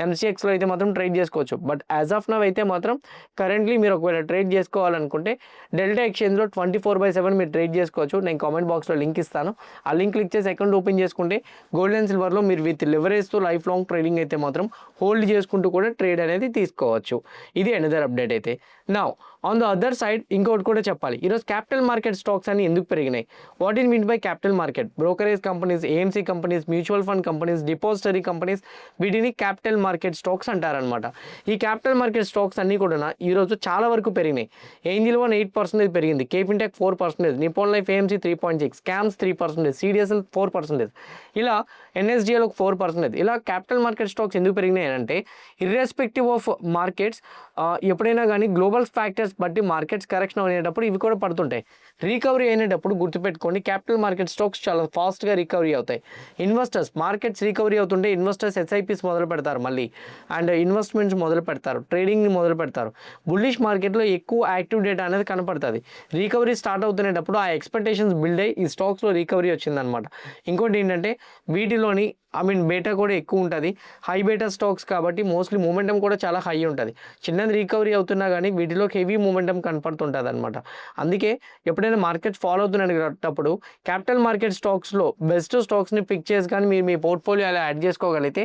MCXలో అయితే మాత్రం ట్రేడ్ చేసుకోవచ్చు. బట్ యాజ్ ఆఫ్ నవ్ అయితే మాత్రం కరెంట్లీ మీరు ఒకవేళ ట్రేడ్ చేసుకోవాలనుకుంటే డెల్టా ఎక్స్చేంజ్లో 24/7 మీరు ట్రేడ్ చేసుకోవచ్చు. నేను కామెంట్ బాక్స్లో లింక్ ఇస్తాను. ఆ లింక్ క్లిక్ చేసి అకౌంట్ ఓపెన్ చేసుకుంటే గోల్డ్ అండ్ సిల్వర్లో మీరు విత్ లివరేజ్తో లైఫ్ లాంగ్ ట్రేడింగ్ అయితే మాత్రం హోల్డ్ చేసుకుంటూ కూడా ట్రేడ్ అనేది తీసుకోవచ్చు. ఇది అనదర్ అప్డేట్ అయితే. Now on the other side ఇంకోటి కూడా చెప్పాలి. ఈరోజు క్యాపిటల్ మార్కెట్ స్టాక్స్ అని ఎందుకు పెరిగినాయి? What is mean by capital market? Brokerage companies, AMC companies, mutual fund companies, depository companies, వీటిని క్యాపిటల్ మార్కెట్ స్టాక్స్ అంటారనమాట. ఈ క్యాపిటల్ మార్కెట్ స్టాక్స్ అన్నీ కూడా ఈరోజు చాలా వరకు పెరిగినాయి. ఏంజిల్ వన్ 8% పెరిగింది, KFintech 4%, Nippon life AMC 3.6, cams 3%, CDSL 4%, ఇలా ఎన్ఎస్డిఎల్ 4%. ఇలా క్యాపిటల్ మార్కెట్ స్టాక్స్ ఎందుకు పెరిగినాయి అంటే ఇర్రెస్పెక్టివ్ ఆఫ్ మార్కెట్స్ ఎప్పుడైనా కానీ గ్లోబల్ ఫ్యాక్టర్స్ బట్టి మార్కెట్స్ కరెక్షన్ అనేటప్పుడు ఇవి కూడా పడుతుంటాయి. రికవరీ అయినప్పుడు గుర్తుపెట్టుకోండి క్యాపిటల్ మార్కెట్ స్టాక్స్ చాలా ఫాస్ట్గా రికవరీ అవుతాయి. ఇన్వెస్టర్స్ మార్కెట్స్ రికవరీ అవుతుంటే ఇన్వెస్టర్స్ ఎస్ఐపిస్ మొదలు పెడతారు మళ్ళీ, అండ్ ఇన్వెస్ట్మెంట్స్ మొదలు పెడతారు, ట్రేడింగ్ని మొదలు పెడతారు. బుల్లిష్ మార్కెట్లో ఎక్కువ యాక్టివ్ డేటా అనేది కనపడుతుంది. రికవరీ స్టార్ట్ అవుతునేటప్పుడు ఆ ఎక్స్పెక్టేషన్స్ బిల్డ్ అయ్యి ఈ స్టాక్స్లో రికవరీ వచ్చిందనమాట. ఇంకోటి ఏంటంటే వీటిలోని బేటా కూడా ఎక్కువ ఉంటుంది, హై బేటా స్టాక్స్ కాబట్టి మోస్ట్లీ మూమెంటం కూడా చాలా హై ఉంటుంది. చిన్నది రికవరీ అవుతున్నా కానీ వీటిలో హెవీ మూమెంటం కనపడుతుంటుంది అనమాట. అందుకే ఎప్పుడైనా మార్కెట్ ఫాలో అవుతున్నప్పుడు క్యాపిటల్ మార్కెట్ స్టాక్స్లో బెస్ట్ స్టాక్స్ని పిక్ చేసి కానీ మీరు మీ పోర్ట్ఫోలియో అలా యాడ్ చేసుకోగలిగితే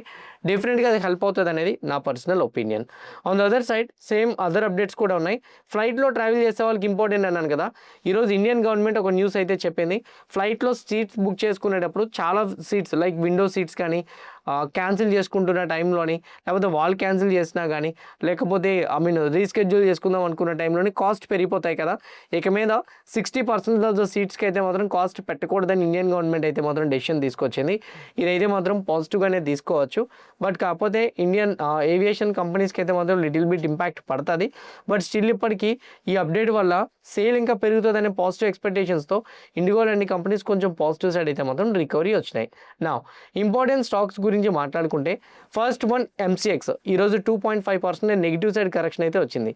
డెఫినెట్గా అది హెల్ప్ అవుతుంది అనేది నా personal opinion. On the other side same other updates కూడా ఉన్నాయి. ఫ్లైట్లో ట్రావెల్ చేసే వాళ్ళకి ఇంపార్టెంట్ అన్నాను కదా, ఈరోజు ఇండియన్ గవర్నమెంట్ ఒక న్యూస్ అయితే చెప్పింది. ఫ్లైట్లో సీట్స్ బుక్ చేసుకునేటప్పుడు చాలా సీట్స్ లైక్ విండో సీట్స్ కానీ క్యాన్సిల్ చేసుకుంటున్న టైంలోని, లేకపోతే వాళ్ళు క్యాన్సిల్ చేసినా కానీ, లేకపోతే రీస్కెడ్యూల్ చేసుకుందాం అనుకున్న టైంలోని కాస్ట్ పెరిగిపోతాయి కదా. ఇక మీద 60% ఆఫ్ ద సీట్స్కి అయితే మాత్రం కాస్ట్ పెట్టకూడదని ఇండియన్ గవర్నమెంట్ అయితే మాత్రం డెసిషన్ తీసుకొచ్చింది. ఇదైతే మాత్రం పాజిటివ్గానే తీసుకోవచ్చు. బట్ కాకపోతే ఇండియన్ ఏవియేషన్ కంపెనీస్కి అయితే మాత్రం లిటిల్ బిట్ ఇంపాక్ట్ పడుతుంది. బట్ స్టిల్ ఇప్పటికీ ఈ అప్డేట్ వల్ల సేల్ ఇంకా పెరుగుతుందనే పాజిటివ్ ఎక్స్పెక్టేషన్స్తో ఇండిగో లాంటి కంపెనీస్ కొంచెం పాజిటివ్ సైడ్ అయితే మాత్రం రికవరీ వచ్చినాయి. నా ఇంపార్టెంట్ స్టాక్స్ గురించి మాట్లాడుకుంటే ఫస్ట్ వన్ ఎంసీఎక్స్ ఈరోజు 2.5% నెగిటివ్ సైడ్ కరెక్షన్ అయితే వచ్చింది.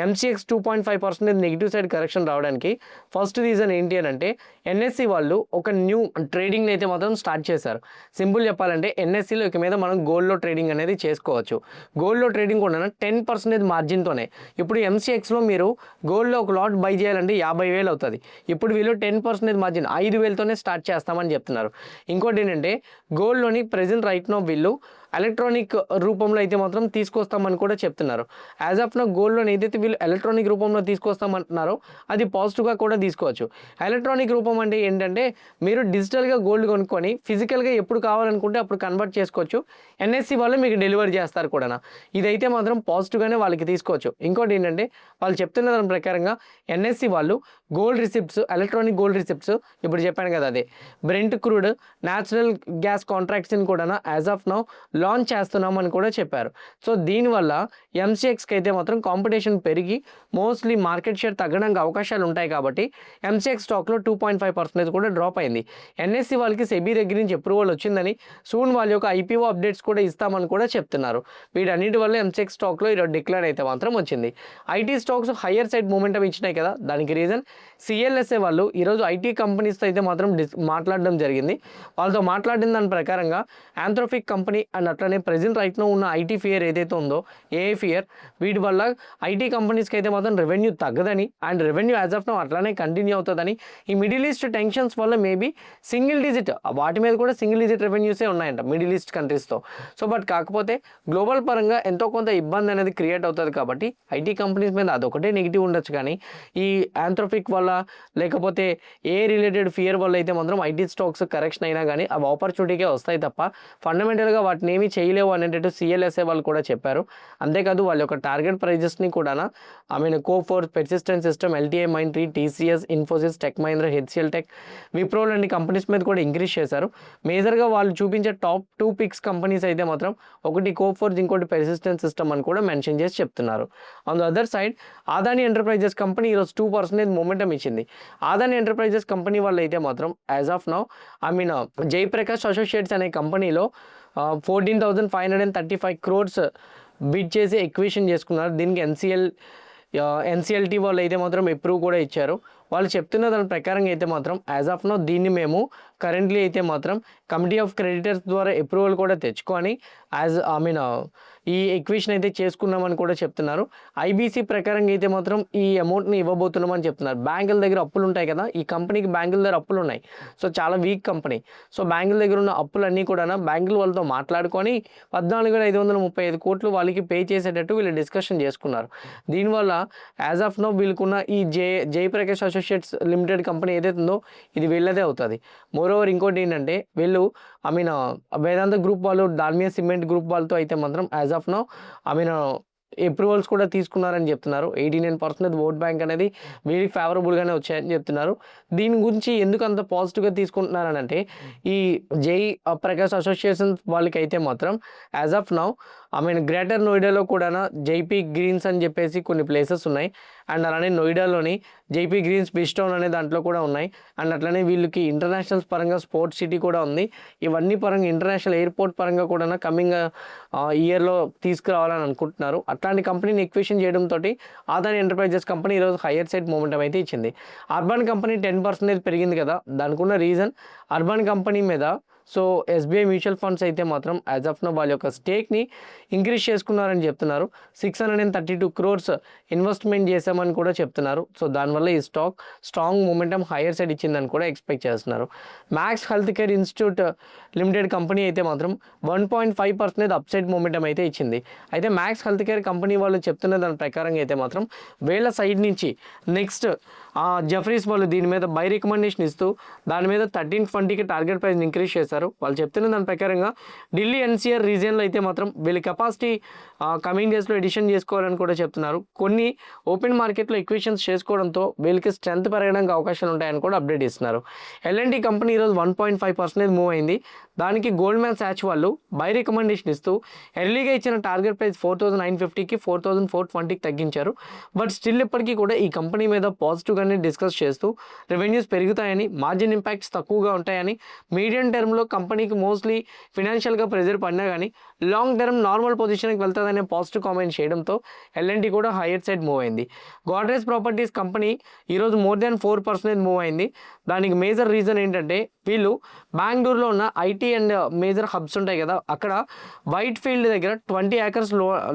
ఎంసీఎక్స్ 2.5% నెగిటివ్ సైడ్ కరెక్షన్ రావడానికి ఫస్ట్ రీజన్ ఏంటి అని అంటే ఎన్ఎస్సి వాళ్ళు ఒక న్యూ ట్రేడింగ్ని అయితే మాత్రం స్టార్ట్ చేశారు. సింపుల్ చెప్పాలంటే ఎన్ఎస్సిలో ఇక మీద మనం గోల్డ్లో ట్రేడింగ్ అనేది చేసుకోవచ్చు. గోల్డ్లో ట్రేడింగ్ కూడా 10% మార్జిన్తోనే. ఇప్పుడు ఎంసీఎక్స్లో మీరు గోల్డ్లో ఒక లాట్ బై చేయాలంటే 50,000 అవుతుంది. ఇప్పుడు వీళ్ళు 10% మార్జిన్ 5,000తోనే స్టార్ట్ చేస్తామని చెప్తున్నారు. ఇంకోటి ఏంటంటే గోల్డ్లోని ప్రెజెంట్ రైట్ నో వీళ్ళు ఎలక్ట్రానిక్ రూపంలో అయితే మాత్రం తీసుకొస్తామని కూడా చెప్తున్నారు. యాజ్ ఆఫ్ నో గోల్డ్లోని ఏదైతే వీళ్ళు ఎలక్ట్రానిక్ రూపంలో తీసుకొస్తామంటున్నారో అది పాజిటివ్గా కూడా తీసుకోవచ్చు. ఎలక్ట్రానిక్ రూపం అంటే ఏంటంటే మీరు డిజిటల్గా గోల్డ్ కొనుక్కొని ఫిజికల్గా ఎప్పుడు కావాలనుకుంటే అప్పుడు కన్వర్ట్ చేసుకోవచ్చు. ఎన్ఎస్సి వాళ్ళు మీకు డెలివరీ చేస్తారు కూడా. ఇదైతే మాత్రం పాజిటివ్గానే వాళ్ళకి తీసుకోవచ్చు. ఇంకోటి ఏంటంటే వాళ్ళు చెప్తున్న దాని ప్రకారంగా ఎన్ఎస్సి వాళ్ళు gold receipts, electronic gold receipts ఇప్పుడు చెప్పాను కదా, అదే బ్రెంట్ క్రూడ్, న్యాచురల్ గ్యాస్ కాంట్రాక్ట్స్ని కూడా యాజ్ ఆఫ్ నౌ లాంచ్ చేస్తున్నామని కూడా చెప్పారు. సో దీనివల్ల ఎంసీఎక్స్కి అయితే మాత్రం కాంపిటీషన్ పెరిగి మోస్ట్లీ మార్కెట్ షేర్ తగ్గడానికి అవకాశాలు ఉంటాయి. కాబట్టి ఎంసీఎక్స్ స్టాక్లో 2.5% కూడా డ్రాప్ అయింది. ఎన్ఎస్సి వాళ్ళకి సెబీ దగ్గర నుంచి అప్రూవల్ వచ్చిందని, సూన్ వాళ్ళ యొక్క ఐపీఓ అప్డేట్స్ కూడా ఇస్తామని కూడా చెప్తున్నారు. వీటన్నిటి వల్ల ఎంసీఎక్స్ స్టాక్లో ఈరోజు డిక్లేర్ అయితే మాత్రం వచ్చింది. IT stocks higher side momentum ఇచ్చినాయి కదా, దానికి రీజన్ సిఎల్ఎస్ఏ వాళ్ళు ఈరోజు ఐటీ కంపెనీస్తో అయితే మాత్రం మాట్లాడడం జరిగింది. వాళ్ళతో మాట్లాడిన దాని ప్రకారంగా ఆంథ్రోపిక్ కంపెనీ అండ్ అట్లనే ప్రెజెంట్ రైట్లో ఉన్న ఐటీ ఫియర్ ఏదైతే ఉందో ఏఐ ఫియర్, వీటి వల్ల ఐటీ కంపెనీస్కి అయితే మాత్రం రెవెన్యూ తగ్గదని and revenue as of now అట్లానే కంటిన్యూ అవుతుందని, ఈ మిడిల్ ఈస్ట్ టెన్షన్స్ వల్ల మేబీ సింగిల్ డిజిట్ వాటి మీద కూడా సింగిల్ డిజిట్ రెవెన్యూసే ఉన్నాయంట మిడిల్ ఈస్ట్ కంట్రీస్తో. సో బట్ కాకపోతే గ్లోబల్ పరంగా ఎంతో కొంత ఇబ్బంది అనేది క్రియేట్ అవుతుంది. కాబట్టి ఐటీ కంపెనీస్ మీద అదొకటే నెగిటివ్ ఉండొచ్చు, కానీ ఈ ఆంథ్రోపిక్ వల్ల లేకపోతే ఏ రిలేటెడ్ ఫియర్ వల్ల అయితే మాత్రం ఐటీ స్టాక్స్ కరెక్షన్ అయినా కానీ అవి ఆపర్చునిటీకే వస్తాయి తప్ప ఫండమెంటల్గా వాటిని ఏమీ చేయలేవు అనేటట్టు సిఎల్ఎస్ఏ వాళ్ళు కూడా చెప్పారు. అంతేకాదు వాళ్ళ యొక్క టార్గెట్ ప్రైజెస్ని కూడా కోఫోర్, పెర్సిస్టెంట్ సిస్టమ్, ఎల్టీఐ మైంట్రీ, టీసీఎస్, ఇన్ఫోసిస్, టెక్ మహీంద్రా, హెచ్సిఎల్ టెక్, విప్రో లాంటి కంపెనీస్ మీద కూడా ఇంక్రీజ్ చేశారు. మేజర్గా వాళ్ళు చూపించే టాప్ 2 పిక్స్ కంపెనీస్ అయితే మాత్రం ఒకటి కోఫోర్జ్, ఇంకోటి పెర్సిస్టెంట్ సిస్టమ్ అని కూడా మెన్షన్ చేసి చెప్తున్నారు. On the other side Adani enterprises company ఈరోజు 2% మూమెంటం ఇచ్చింది. అదానీ ఎంటర్ప్రైజెస్ కంపెనీ వాళ్ళు అయితే మాత్రం as of now Jayaprakash associates అనే కంపెనీలో 14,535 crores బిడ్ చేసి ఎక్విషన్ చేసుకున్నారు. దీనికి ఎన్సిఎల్టీ వాళ్ళు అయితే మాత్రం అప్రూవ్ కూడా ఇచ్చారు. వాళ్ళు చెప్తున్న దాని ప్రకారంగా అయితే మాత్రం యాజ్ ఆఫ్ నౌ దీన్ని మేము కరెంట్లీ అయితే మాత్రం కమిటీ ఆఫ్ క్రెడిటర్స్ ద్వారా అప్రూవల్ కూడా తెచ్చుకొని ఈ ఎక్విషన్ అయితే చేసుకున్నామని కూడా చెప్తున్నారు. ఐబీసీ ప్రకారంగా అయితే మాత్రం ఈ అమౌంట్ని ఇవ్వబోతున్నామని చెప్తున్నారు. బ్యాంకుల దగ్గర అప్పులు ఉంటాయి కదా, ఈ కంపెనీకి బ్యాంకుల దగ్గర అప్పులు ఉన్నాయి. సో చాలా వీక్ కంపెనీ. సో బ్యాంకుల దగ్గర ఉన్న అప్పులన్నీ కూడా బ్యాంకులు వాళ్ళతో మాట్లాడుకొని 14,535 కోట్లు వాళ్ళకి పే చేసేటట్టు వీళ్ళు డిస్కషన్ చేసుకున్నారు. దీనివల్ల యాజ్ ఆఫ్ నౌ వీళ్ళకున్న ఈ జయప్రకాష్ అసోసియేట్స్ లిమిటెడ్ కంపెనీ ఏదైతే ఉందో ఇది వీళ్ళదే అవుతుంది. మోరోవర్ ఇంకోటి ఏంటంటే వీళ్ళు వేదాంత గ్రూప్ వాళ్ళు, దాల్మియా సిమెంట్ గ్రూప్ వాళ్ళతో అయితే మాత్రం యాజ్ ఆఫ్ నౌ అప్రూవల్స్ కూడా తీసుకున్నారని చెప్తున్నారు. 89% ఓట్ బ్యాంక్ అనేది వీరికి ఫేవరబుల్గానే వచ్చాయని చెప్తున్నారు. దీని గురించి ఎందుకు అంత పాజిటివ్గా తీసుకుంటున్నారని అంటే ఈ ప్రకాష్ అసోసియేషన్ వాళ్ళకి అయితే మాత్రం యాజ్ ఆఫ్ నౌ గ్రేటర్ నోయిడాలో కూడా జైపీ గ్రీన్స్ అని చెప్పేసి కొన్ని ప్లేసెస్ ఉన్నాయి. అండ్ అలానే నోయిడాలోని జైపీ గ్రీన్స్ బిస్టౌన్ అనే దాంట్లో కూడా ఉన్నాయి. అండ్ అట్లనే వీళ్ళకి ఇంటర్నేషనల్ పరంగా స్పోర్ట్స్ సిటీ కూడా ఉంది. ఇవన్నీ పరంగా ఇంటర్నేషనల్ ఎయిర్పోర్ట్ పరంగా కూడా కమింగ్ ఇయర్లో తీసుకురావాలని అనుకుంటున్నారు. అట్లాంటి కంపెనీని ఎక్విషన్ చేయడంతో అదానీ ఎంటర్ప్రైజెస్ కంపెనీ ఈరోజు హయ్యర్ సైడ్ మూమెంటం అయితే ఇచ్చింది. అర్బన్ కంపెనీ 10% పెరిగింది కదా, దానికి ఉన్న రీజన్ అర్బన్ కంపెనీ మీద సో ఎస్బీఐ మ్యూచువల్ ఫండ్స్ అయితే మాత్రం యాజ్ ఆఫ్ నో వాళ్ళ యొక్క స్టేక్ని ఇంక్రీజ్ చేసుకున్నారని చెప్తున్నారు. 632 crores ఇన్వెస్ట్మెంట్ చేశామని కూడా చెప్తున్నారు. సో దానివల్ల ఈ stock strong momentum hire side ఇచ్చిందని కూడా ఎక్స్పెక్ట్ చేస్తున్నారు. Max health care institute limited company అయితే మాత్రం 1.5% అప్సైడ్ మూమెంటం అయితే ఇచ్చింది. అయితే మ్యాక్స్ హెల్త్ కేర్ కంపెనీ వాళ్ళు చెప్తున్న దాని ప్రకారంగా అయితే మాత్రం వీళ్ళ సైడ్ నుంచి నెక్స్ట్ జెఫరీస్ వాళ్ళు దీని మీద బై రికమెండేషన్ ఇస్తూ దాని మీద 1320కి టార్గెట్ ప్రైస్ ఇంక్రీజ్ చేశారు. వాళ్ళు చెప్తున్న దాని ప్రకారంగా ఢిల్లీ ఎన్సీఆర్ రీజియన్లో అయితే మాత్రం వీళ్ళ కెపాసిటీ కమింగ్ డేస్లో ఎడిషన్ చేసుకోవాలని కూడా చెప్తున్నారు. కొన్ని ఓపెన్ మార్కెట్లో ఈక్వేషన్స్ చేసుకోవడంతో వీళ్ళకి స్ట్రెంత్ పెరగడానికి అవకాశాలు ఉంటాయని కూడా అప్డేట్ ఇస్తున్నారు. ఎల్ఎన్టీ కంపెనీ ఈరోజు 1.5% మూవ్ అయింది. దానికి గోల్డ్మ్యాన్ సాచ్ వాళ్ళు బై రికమెండేషన్ ఇస్తూ ఎర్లీగా ఇచ్చిన టార్గెట్ ప్రైస్ 4950కి 4420కి తగ్గించారు. బట్ స్టిల్ ఇప్పటికీ కూడా ఈ కంపెనీ మీద పాజిటివ్గానే డిస్కస్ చేస్తూ రెవెన్యూస్ పెరుగుతాయని, మార్జిన్ ఇంపాక్ట్స్ తక్కువగా ఉంటాయని, మీడియం టర్మ్లో కంపెనీకి మోస్ట్లీ ఫినాన్షియల్గా ప్రెజర్ పడినా కానీ లాంగ్ టర్మ్ నార్మల్ పొజిషన్కి వెళ్తుందనే పాజిటివ్ కామెంట్ చేయడంతో ఎల్ఎన్టీ కూడా హైయర్ సైడ్ మూవ్ అయింది. గోడ్రేజ్ ప్రాపర్టీస్ కంపెనీ ఈరోజు మోర్ దాన్ 4% మూవ్ అయింది. దానికి మేజర్ రీజన్ ఏంటంటే వీళ్ళు బెంగళూరులో ఉన్న ఐటీ అండ్ మేజర్ హబ్స్ ఉంటాయి కదా, అక్కడ వైట్ ఫీల్డ్ దగ్గర 20 acres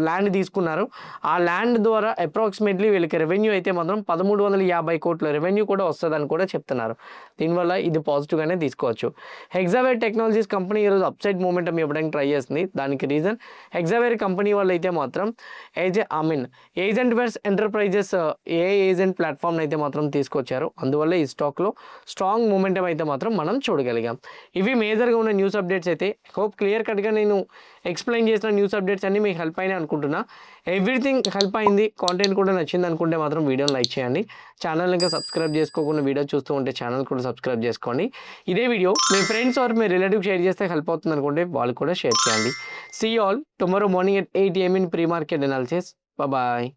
ల్యాండ్ తీసుకున్నారు. ఆ ల్యాండ్ ద్వారా అప్రాక్సిమేట్లీ వీళ్ళకి రెవెన్యూ అయితే మాత్రం 1350 కోట్ల రెవెన్యూ కూడా వస్తుందని కూడా చెప్తున్నారు. దీనివల్ల ఇది పాజిటివ్గానే తీసుకోవచ్చు. హెగ్జావేర్ టెక్నాలజీస్ కంపెనీ ఈరోజు అప్సైడ్ మూమెంటం ఇవ్వడానికి ట్రై చేస్తుంది. దానికి రీజన్ హెగ్జావేర్ కంపెనీ వాళ్ళు అయితే మాత్రం agent wares enterprises agent platform అయితే మాత్రం తీసుకొచ్చారు. అందువల్ల ఈ స్టాక్లో స్ట్రాంగ్ మూమెంటం అయితే మాత్రం మనం చూడగలిగాం. ఇవి మేజర్గా ఉన్న న్యూస్ అప్డేట్స్ అయితే హోప్ క్లియర్ కట్గా నేను ఎక్స్ప్లెయిన్ చేసిన న్యూస్ అప్డేట్స్ అన్నీ మీకు హెల్ప్ అయినాయి అనుకుంటున్నా. ఎవ్రీథింగ్ హెల్ప్ అయింది, కాంటెంట్ కూడా నచ్చింది అనుకుంటే మాత్రం వీడియోని లైక్ చేయండి. ఛానల్ ఇంకా సబ్స్క్రైబ్ చేసుకోకుండా వీడియో చూస్తూ ఉంటే ఛానల్ కూడా సబ్స్క్రైబ్ చేసుకోండి. ఇదే వీడియో మీ ఫ్రెండ్స్ ఆర్ మీ రిలేటివ్ షేర్ చేస్తే హెల్ప్ అవుతుంది అనుకుంటే వాళ్ళు కూడా షేర్ చేయండి. See all tomorrow morning at 8 AM in pre-market analysis. Bye bye.